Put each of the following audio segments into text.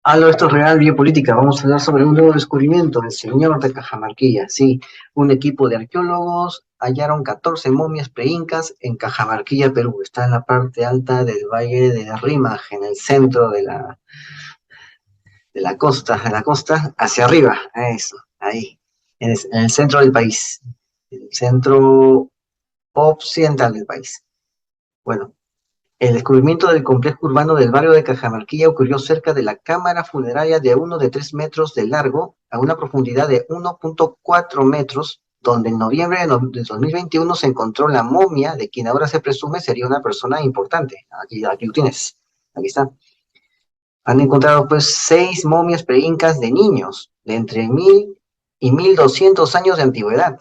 Algo, esto es real biopolítica. Vamos a hablar sobre un nuevo descubrimiento, el Señor de Cajamarquilla. Sí, un equipo de arqueólogos hallaron 14 momias preincas en Cajamarquilla, Perú. Está en la parte alta del valle de Rímac, en el centro de la costa hacia arriba. Eso, ahí, en el centro del país, en el centro occidental del país. Bueno, el descubrimiento del complejo urbano del barrio de Cajamarquilla ocurrió cerca de la cámara funeraria de uno de 3 metros de largo a una profundidad de 1,4 metros, donde en noviembre de 2021 se encontró la momia de quien ahora se presume sería una persona importante. Aquí lo tienes, aquí está. Han encontrado pues 6 momias preincas de niños de entre 1000 y 1200 años de antigüedad,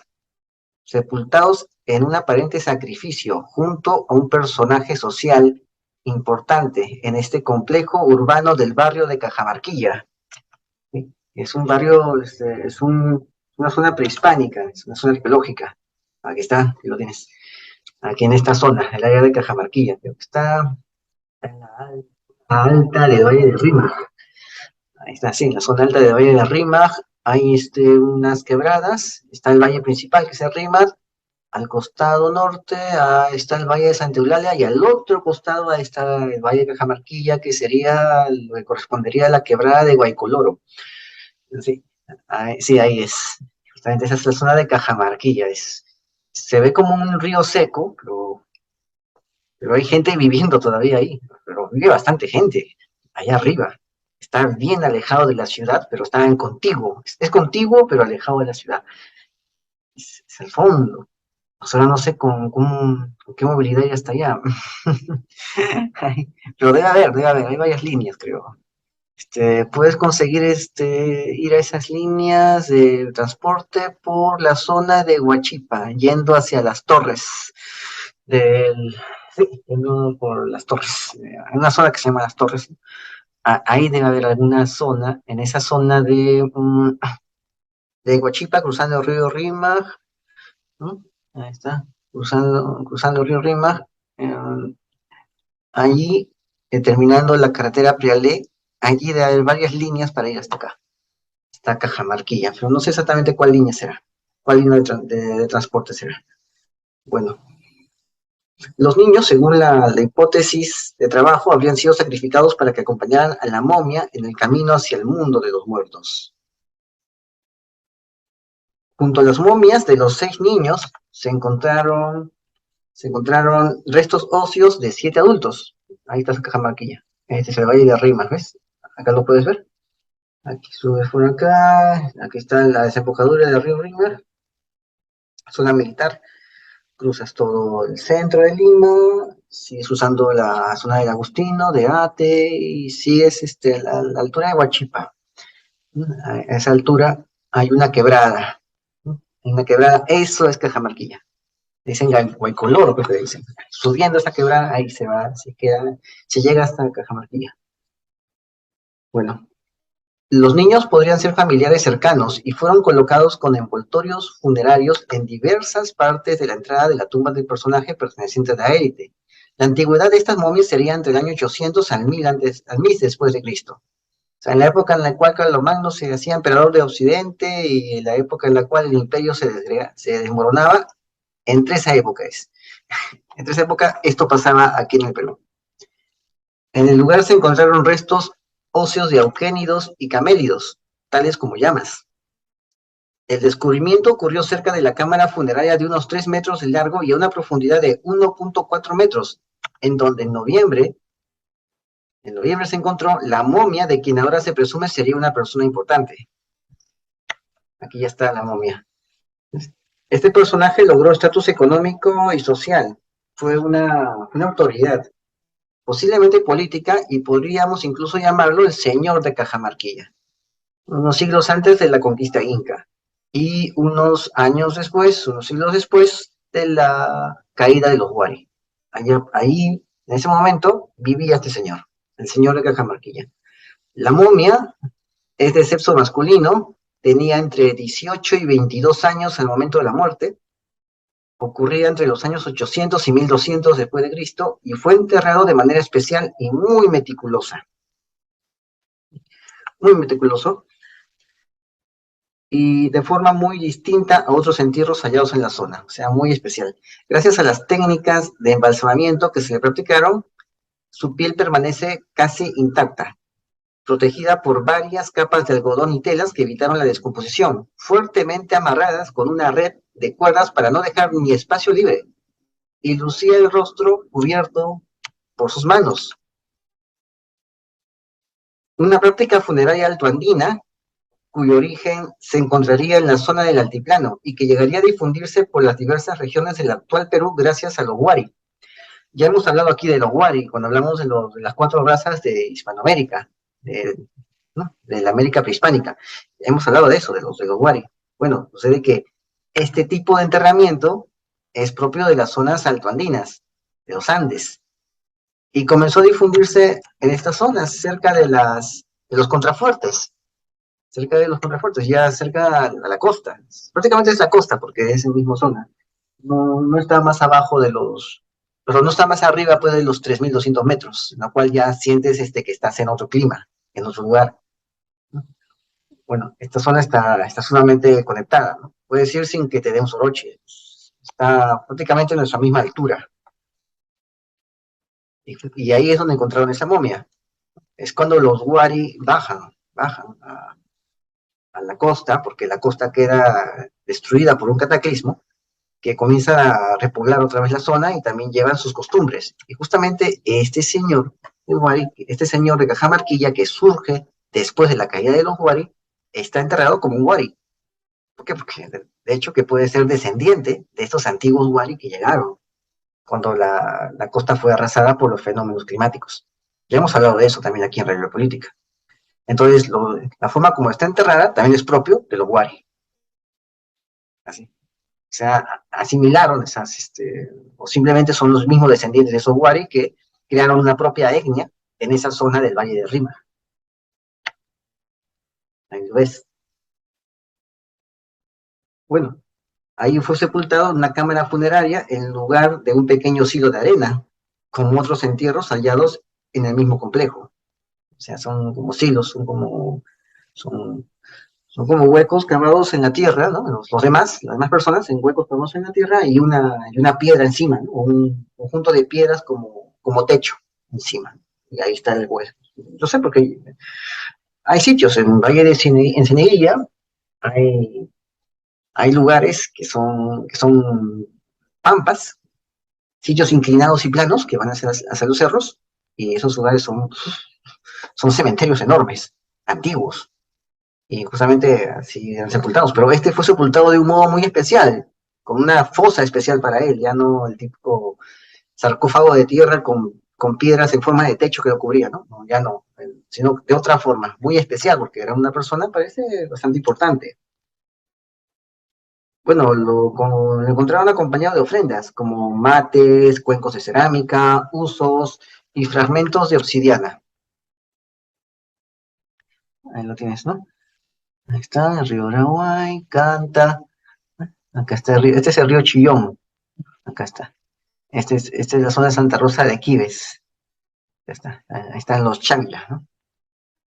sepultados en un aparente sacrificio junto a un personaje social importante en este complejo urbano del barrio de Cajamarquilla. ¿Sí? Es un barrio, una zona prehispánica, es una zona arqueológica. Aquí está, aquí lo tienes. Aquí en esta zona, el área de Cajamarquilla. Creo que está en la alta del Valle de Rímac. Ahí está, sí, en la zona alta del Valle de Rímac hay unas quebradas. Está el valle principal, que es el Rímac. Al costado norte está el Valle de Santa Eulalia y al otro costado ahí está el Valle de Cajamarquilla, que sería lo que correspondería a la quebrada de Guaycoloro. Sí, sí, ahí es. Justamente esa es la zona de Cajamarquilla. Se ve como un río seco, pero hay gente viviendo todavía ahí. Pero vive bastante gente allá arriba. Está bien alejado de la ciudad, pero está en contiguo. Es contiguo, pero alejado de la ciudad. Es el fondo. O sea, no sé con qué movilidad ya está allá. Pero debe haber, hay varias líneas, creo. Puedes conseguir ir a esas líneas de transporte por la zona de Huachipa, yendo hacia las torres del, sí, yendo por las torres. Hay una zona que se llama las torres. Ahí debe haber alguna zona, en esa zona de Huachipa, cruzando el río Rímac, ¿no? Ahí está, cruzando el río Rímac, eh, allí, terminando la carretera Prialé, allí debe haber varias líneas para ir hasta acá, hasta Cajamarquilla, pero no sé exactamente cuál línea será, cuál línea de transporte será. Bueno, los niños, según la hipótesis de trabajo, habrían sido sacrificados para que acompañaran a la momia en el camino hacia el mundo de los muertos. Junto a las momias de los 6 niños se encontraron restos óseos de 7 adultos. Ahí está esa Cajamarquilla. Este es el Valle de Rímac, ¿ves? Acá lo puedes ver. Aquí subes por acá. Aquí está la desembocadura del río Rímac. Zona militar. Cruzas todo el centro de Lima. Sigues usando la zona del Agustino, de Ate. Y sigues la altura de Huachipa. A esa altura hay una quebrada. Una quebrada. Eso es Cajamarquilla. Dicen Guaycoloro, que te dicen. Subiendo esta quebrada, ahí se va, se llega hasta Cajamarquilla. Bueno, los niños podrían ser familiares cercanos y fueron colocados con envoltorios funerarios en diversas partes de la entrada de la tumba del personaje perteneciente a la élite. La antigüedad de estas momias sería entre el año 800 al 1000 después de Cristo. O sea, en la época en la cual Carlomagno se hacía emperador de Occidente y en la época en la cual el imperio se desmoronaba, entre esa época es. Entre esa época esto pasaba aquí en el Perú. En el lugar se encontraron restos óseos de auquénidos y camélidos, tales como llamas. El descubrimiento ocurrió cerca de la cámara funeraria de unos 3 metros de largo y a una profundidad de 1,4 metros, en donde en noviembre se encontró la momia de quien ahora se presume sería una persona importante. Aquí ya está la momia. Este personaje logró estatus económico y social. Fue una autoridad, posiblemente política, y podríamos incluso llamarlo el señor de Cajamarquilla, unos siglos antes de la conquista inca y unos siglos después de la caída de los Huari. Ahí, en ese momento, vivía este señor, el señor de Cajamarquilla. La momia es de sexo masculino, tenía entre 18 y 22 años al momento de la muerte, ocurría entre los años 800 y 1200 después de Cristo y fue enterrado de manera especial y muy meticulosa. muy meticuloso, y de forma muy distinta a otros entierros hallados en la zona, o sea, muy especial. Gracias a las técnicas de embalsamamiento que se le practicaron, su piel permanece casi intacta, protegida por varias capas de algodón y telas que evitaron la descomposición, fuertemente amarradas con una red de cuerdas para no dejar ni espacio libre, y lucía el rostro cubierto por sus manos. Una práctica funeraria altoandina cuyo origen se encontraría en la zona del altiplano y que llegaría a difundirse por las diversas regiones del actual Perú gracias a los Wari. Ya hemos hablado aquí de los Wari cuando hablamos de las 4 razas de Hispanoamérica, ¿no? De la América prehispánica. Hemos hablado de eso, de los Wari. Bueno, sucede que este tipo de enterramiento es propio de las zonas altoandinas, de los Andes, y comenzó a difundirse en estas zonas, de los contrafuertes, ya cerca a la costa. Prácticamente es la costa, porque es en misma zona. No está más abajo pero no está más arriba pues, de los 3.200 metros, en la cual ya sientes que estás en otro clima, en otro lugar. Bueno, esta zona está sumamente conectada, ¿no? Puedes ir sin que te dé un soroche. Está prácticamente a nuestra misma altura. Y ahí es donde encontraron esa momia. Es cuando los Wari bajan a la costa, porque la costa queda destruida por un cataclismo, que comienza a repoblar otra vez la zona y también llevan sus costumbres. Y justamente este señor de Cajamarquilla, que surge después de la caída de los Wari, está enterrado como un Wari. ¿Por qué? Porque de hecho que puede ser descendiente de estos antiguos Wari que llegaron cuando la costa fue arrasada por los fenómenos climáticos. Ya hemos hablado de eso también aquí en Radio Política. Entonces, la forma como está enterrada también es propio de los Wari. Así. O sea, asimilaron o simplemente son los mismos descendientes de esos Wari que crearon una propia etnia en esa zona del Valle de Rima. Ahí lo ves. Bueno, ahí fue sepultado en una cámara funeraria en lugar de un pequeño silo de arena, como otros entierros hallados en el mismo complejo. O sea, son como silos, son, son como huecos cavados en la tierra, ¿no? Las demás personas en huecos cavados en la tierra y una piedra encima, ¿no? O un conjunto de piedras como techo encima. Y ahí está el hueco. Yo sé porque hay sitios en Valle de Cieneguilla, hay, hay lugares que son pampas, sitios inclinados y planos que van hacia los cerros, y esos lugares son cementerios enormes, antiguos, y justamente así eran sepultados. Pero este fue sepultado de un modo muy especial, con una fosa especial para él, ya no el típico sarcófago de tierra con piedras en forma de techo que lo cubría, ¿no? No, ya no, sino de otra forma, muy especial, porque era una persona, parece, bastante importante. Bueno, lo encontraron acompañado de ofrendas, como mates, cuencos de cerámica, usos y fragmentos de obsidiana. Ahí lo tienes, ¿no? Ahí está, el río Araguay, Canta. Acá está el río, este es el río Chillón. Acá está. Esta es la zona de Santa Rosa de Quibes. Ya está. Ahí están los Chacla, ¿no?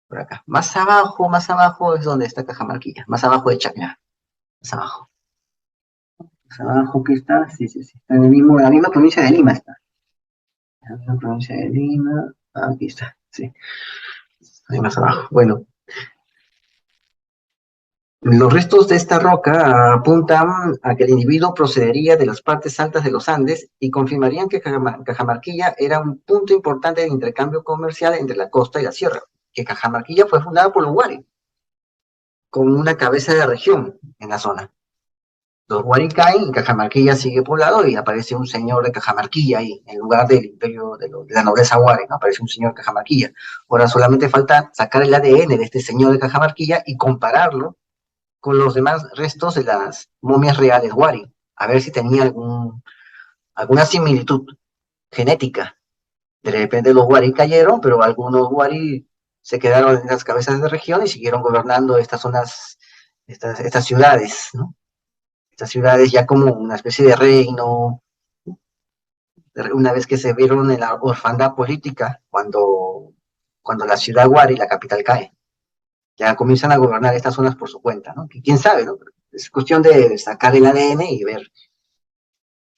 Por acá. Más abajo es donde está Cajamarquilla. Más abajo de Chacla. Más abajo. Más abajo que está, sí, sí, sí. Está en la misma provincia de Lima está. En la misma provincia de Lima. Aquí está, sí. Ahí más abajo. Bueno, los restos de esta roca apuntan a que el individuo procedería de las partes altas de los Andes y confirmarían que Cajamarquilla era un punto importante de intercambio comercial entre la costa y la sierra, que Cajamarquilla fue fundada por los Wari, con una cabeza de región en la zona. Los Wari caen y Cajamarquilla sigue poblado y aparece un señor de Cajamarquilla ahí, en lugar del imperio de la nobleza Wari, ¿no? Aparece un señor de Cajamarquilla. Ahora solamente falta sacar el ADN de este señor de Cajamarquilla y compararlo con los demás restos de las momias reales Wari, a ver si tenía alguna similitud genética. De repente los Wari cayeron, pero algunos Wari se quedaron en las cabezas de región y siguieron gobernando estas zonas, estas ciudades, ¿no? Estas ciudades ya como una especie de reino, una vez que se vieron en la orfandad política, cuando la ciudad Wari, la capital, cae. ya comienzan a gobernar estas zonas por su cuenta, ¿no? Que quién sabe, ¿no? Es cuestión de sacar el ADN y ver,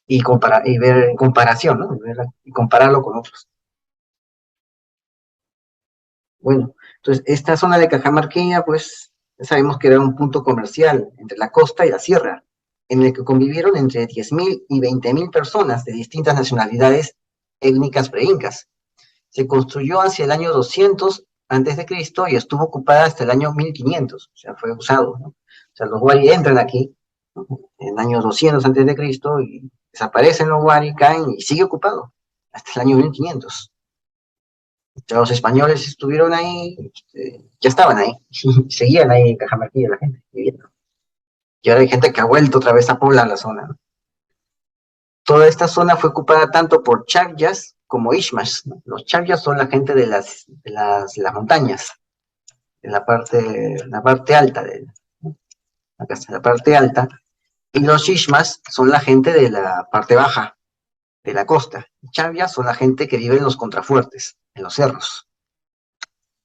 y ver en comparación, ¿no? Y compararlo con otros. Bueno, entonces esta zona de Cajamarquilla, pues sabemos que era un punto comercial entre la costa y la sierra, en el que convivieron entre 10.000 y 20.000 personas de distintas nacionalidades étnicas preincas. Se construyó hacia el año 200 antes de Cristo y estuvo ocupada hasta el año 1500, o sea, fue usado, ¿no? O sea, los Wari entran aquí, ¿no? En el año 200 antes de Cristo y desaparecen los Wari, caen y sigue ocupado hasta el año 1500. Los españoles estuvieron ahí, ya estaban ahí, seguían ahí en Cajamarquilla la gente viviendo. Y ahora hay gente que ha vuelto otra vez a poblar la zona, ¿no? Toda esta zona fue ocupada tanto por Charyas como Ishmas, ¿no? Los Charyas son la gente de las montañas, de la parte alta, ¿no? Acá está la parte alta, y los Ishmas son la gente de la parte baja, de la costa. Charyas son la gente que vive en los contrafuertes, en los cerros,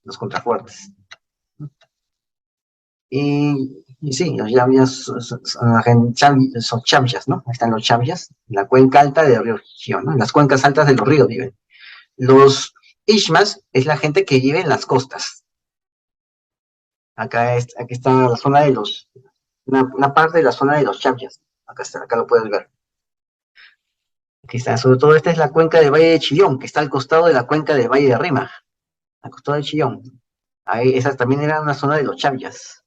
los contrafuertes. Y sí, los chavyas son chavyas, ¿no? Ahí están los chavyas, en la cuenca alta del río Gion, ¿no? En las cuencas altas de los ríos viven. Los ishmas es la gente que vive en las costas. Aquí está la zona de una parte de la zona de los chavyas. Acá está, acá lo puedes ver. Aquí está, sobre todo esta es la cuenca del Valle de Chillón, que está al costado de la cuenca del Valle de Rima, al costado de Chillón. Ahí, esa también era una zona de los chavyas.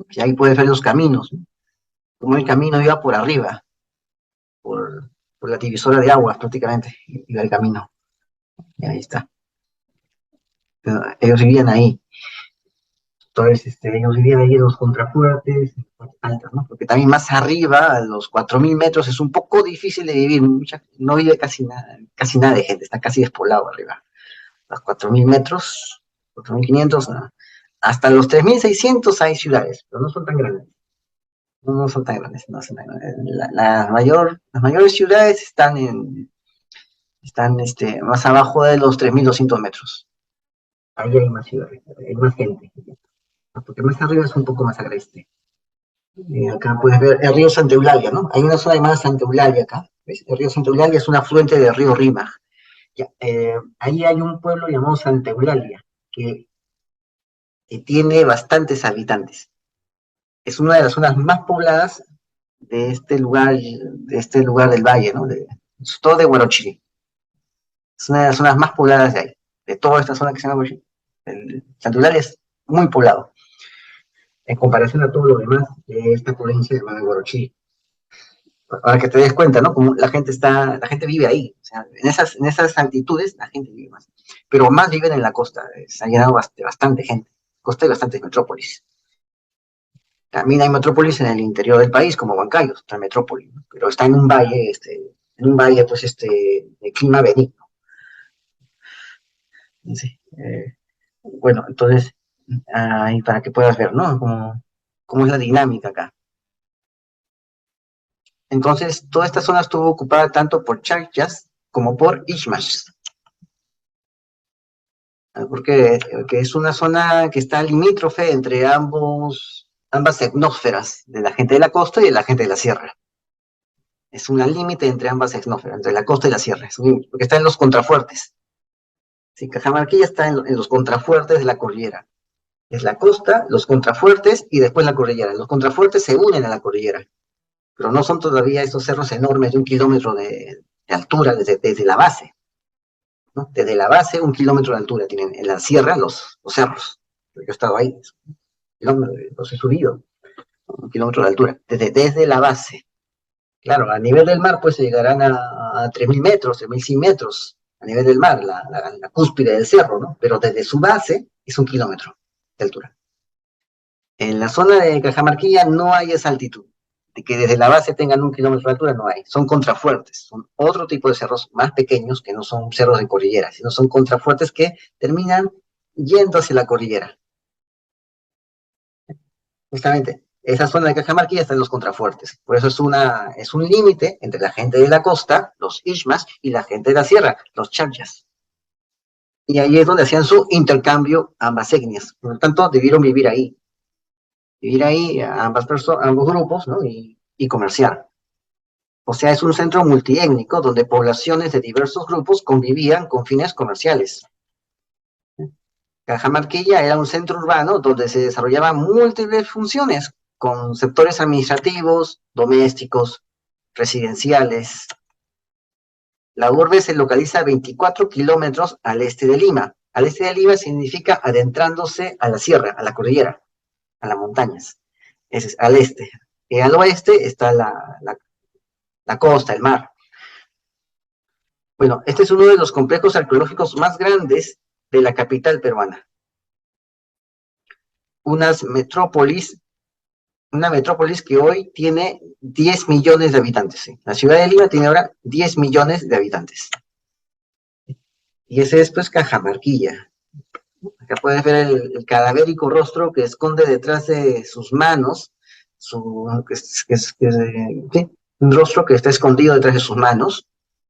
Y ahí puedes ver los caminos, ¿no? Como el camino iba por arriba, por, por la divisora de aguas prácticamente, iba el camino. Y ahí está. Pero ellos vivían ahí. Entonces, ellos vivían ahí en los contrafuertes, altas, ¿no? Porque también más arriba, a los 4.000 metros, es un poco difícil de vivir. No vive casi nada de gente, está casi despoblado arriba. A los 4.000 metros, 4.500, hasta los 3.600 hay ciudades, pero no son tan grandes. No son tan grandes, no son tan grandes. Las mayores ciudades están más abajo de los 3.200 metros. Ahí hay más ciudades, hay más gente, porque más arriba es un poco más agreste. Acá puedes ver el río Santa Eulalia, ¿no? Hay una zona llamada Santa Eulalia acá, ¿ves? El río Santa Eulalia es un afluente del río Rímac. Ya, ahí hay un pueblo llamado Santa Eulalia, que tiene bastantes habitantes. Es una de las zonas más pobladas de este lugar del valle, ¿no? Todo de Huarochirí. Es una de las zonas más pobladas de ahí, de toda esta zona que se llama Huarochirí. El Santa Eulalia es muy poblado, en comparación a todo lo demás de esta provincia llamada Huarochirí. Para que te des cuenta, ¿no? Como la gente vive ahí, o sea, en esas altitudes la gente vive más, pero más viven en la costa, se ha llenado bastante gente, costa y bastantes metrópolis. También hay metrópolis en el interior del país, como Huancayo, otra metrópoli, ¿no? Pero está en un valle, pues, de clima benigno. Sí, bueno, entonces, ahí para que puedas ver, ¿no? Cómo es la dinámica acá. Entonces, toda esta zona estuvo ocupada tanto por Charchas como por Ishmash, porque es una zona que está limítrofe entre ambas etnósferas, de la gente de la costa y de la gente de la sierra. Es un límite entre ambas etnósferas, entre la costa y la sierra, es un límite, porque está en los contrafuertes. Sí, Cajamarquilla está en los contrafuertes de la cordillera. Es la costa, los contrafuertes y después la cordillera. Los contrafuertes se unen a la cordillera, pero no son todavía esos cerros enormes de 1 kilómetro de altura desde la base, ¿no? Desde la base, 1 kilómetro de altura tienen en la sierra los cerros. Yo he estado ahí, los he subido, 1 kilómetro de altura, desde la base. Claro, a nivel del mar, pues se llegarán a 3.000 metros, 3.100 metros, a nivel del mar, la cúspide del cerro, ¿no? Pero desde su base es 1 kilómetro de altura. En la zona de Cajamarquilla no hay esa altitud, de que desde la base tengan 1 kilómetro de altura, no hay. Son contrafuertes, son otro tipo de cerros más pequeños que no son cerros de cordillera, sino son contrafuertes que terminan yendo hacia la cordillera. Justamente, esa zona de Cajamarquilla está en los contrafuertes. Por eso es un límite entre la gente de la costa, los Ishmas, y la gente de la sierra, los Charchas. y ahí es donde hacían su intercambio ambas etnias. Por lo tanto, debieron vivir ahí ambos grupos, ¿no? Y comerciar. O sea, es un centro multiétnico donde poblaciones de diversos grupos convivían con fines comerciales. Cajamarquilla era un centro urbano donde se desarrollaban múltiples funciones, con sectores administrativos, domésticos, residenciales. La urbe se localiza a 24 kilómetros al este de Lima. Al este de Lima significa adentrándose a la sierra, a la cordillera, a las montañas. Ese es al este. Y al oeste está la costa, el mar. Bueno, este es uno de los complejos arqueológicos más grandes de la capital peruana. Unas metrópolis, una metrópolis que hoy tiene 10 millones de habitantes. ¿Sí? La ciudad de Lima tiene ahora 10 millones de habitantes. Y ese es pues Cajamarquilla. Acá puedes ver el cadavérico rostro que esconde detrás de sus manos, sí, un rostro que está escondido detrás de sus manos.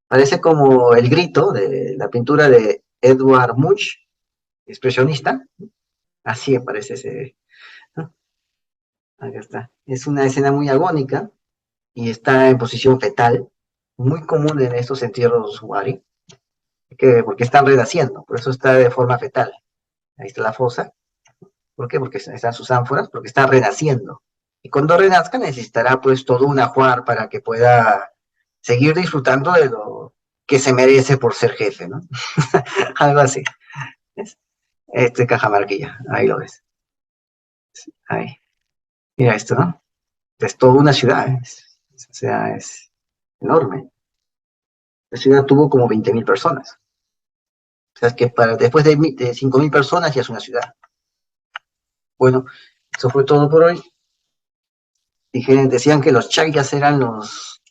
Parece como el grito de la pintura de Edward Munch, expresionista. Así aparece ese. ¿No? Acá está. Es una escena muy agónica y está en posición fetal, muy común en estos entierros wari, porque están renaciendo, por eso está de forma fetal. Ahí está la fosa. ¿Por qué? Porque están sus ánforas, porque está renaciendo. Y cuando renazca necesitará pues todo un ajuar para que pueda seguir disfrutando de lo que se merece por ser jefe, ¿no? Algo así. ¿Ves? Este Cajamarquilla, ahí lo ves. Ahí. Mira esto, ¿no? Es toda una ciudad, o sea, es enorme. La ciudad tuvo como 20.000 personas. O sea, es que después de 5.000 personas ya es una ciudad. Bueno, eso fue todo por hoy. Decían que los chayas eran los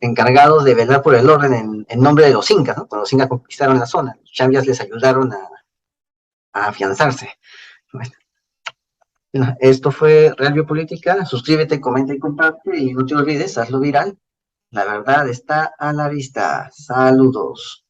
encargados de velar por el orden en nombre de los incas, ¿no? Cuando los incas conquistaron la zona, los chayas les ayudaron a afianzarse. Bueno, esto fue Real Biopolítica. Suscríbete, comenta y comparte. Y no te olvides, hazlo viral. La verdad está a la vista. Saludos.